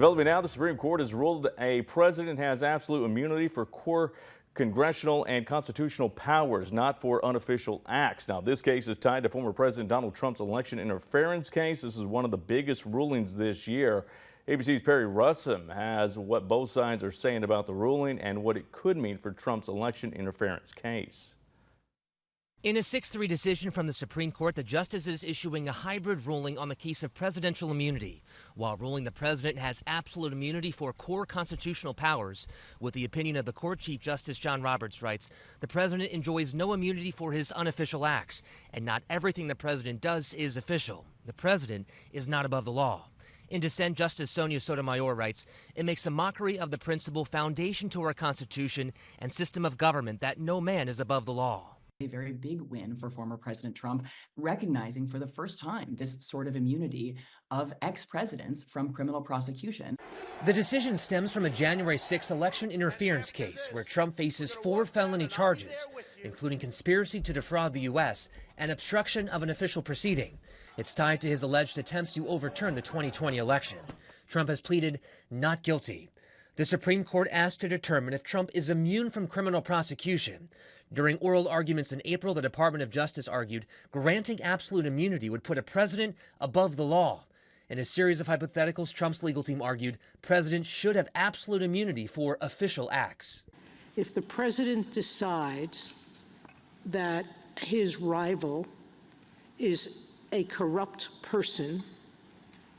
Developing now, the Supreme Court has ruled a president has absolute immunity for core congressional and constitutional powers, not for unofficial acts. Now, this case is tied to former President Donald Trump's election interference case. This is one of the biggest rulings this year. ABC's Perry Russum has what both sides are saying about the ruling and what it could mean for Trump's election interference case. In a 6-3 decision from the Supreme Court, the justices issuing a hybrid ruling on the case of presidential immunity, while ruling the president has absolute immunity for core constitutional powers. With the opinion of the court, Chief Justice John Roberts writes, the president enjoys no immunity for his unofficial acts, and not everything the president does is official. The president is not above the law. In dissent, Justice Sonia Sotomayor writes, it makes a mockery of the principal foundation to our Constitution and system of government that no man is above the law. A very big win for former President Trump, recognizing for the first time this sort of immunity of ex-presidents from criminal prosecution. The decision stems from a January 6th election interference case where Trump faces 4 felony charges, including conspiracy to defraud the U.S. and obstruction of an official proceeding. It's tied to his alleged attempts to overturn the 2020 election. Trump has pleaded not guilty. The Supreme Court asked to determine if Trump is immune from criminal prosecution. During oral arguments in April, the Department of Justice argued granting absolute immunity would put a president above the law. In a series of hypotheticals, Trump's legal team argued presidents should have absolute immunity for official acts. If the president decides that his rival is a corrupt person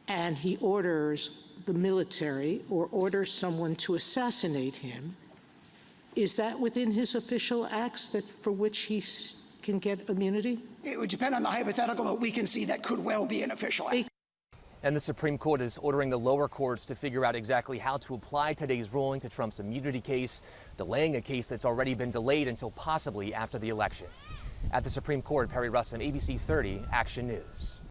and he orders the military or orders someone to assassinate him, is that within his official acts that for which he can get immunity? It would depend on the hypothetical, but we can see that could well be an official act. And the Supreme Court is ordering the lower courts to figure out exactly how to apply today's ruling to Trump's immunity case, delaying a case that's already been delayed until possibly after the election. At the Supreme Court, Perry Russum, ABC 30 Action News.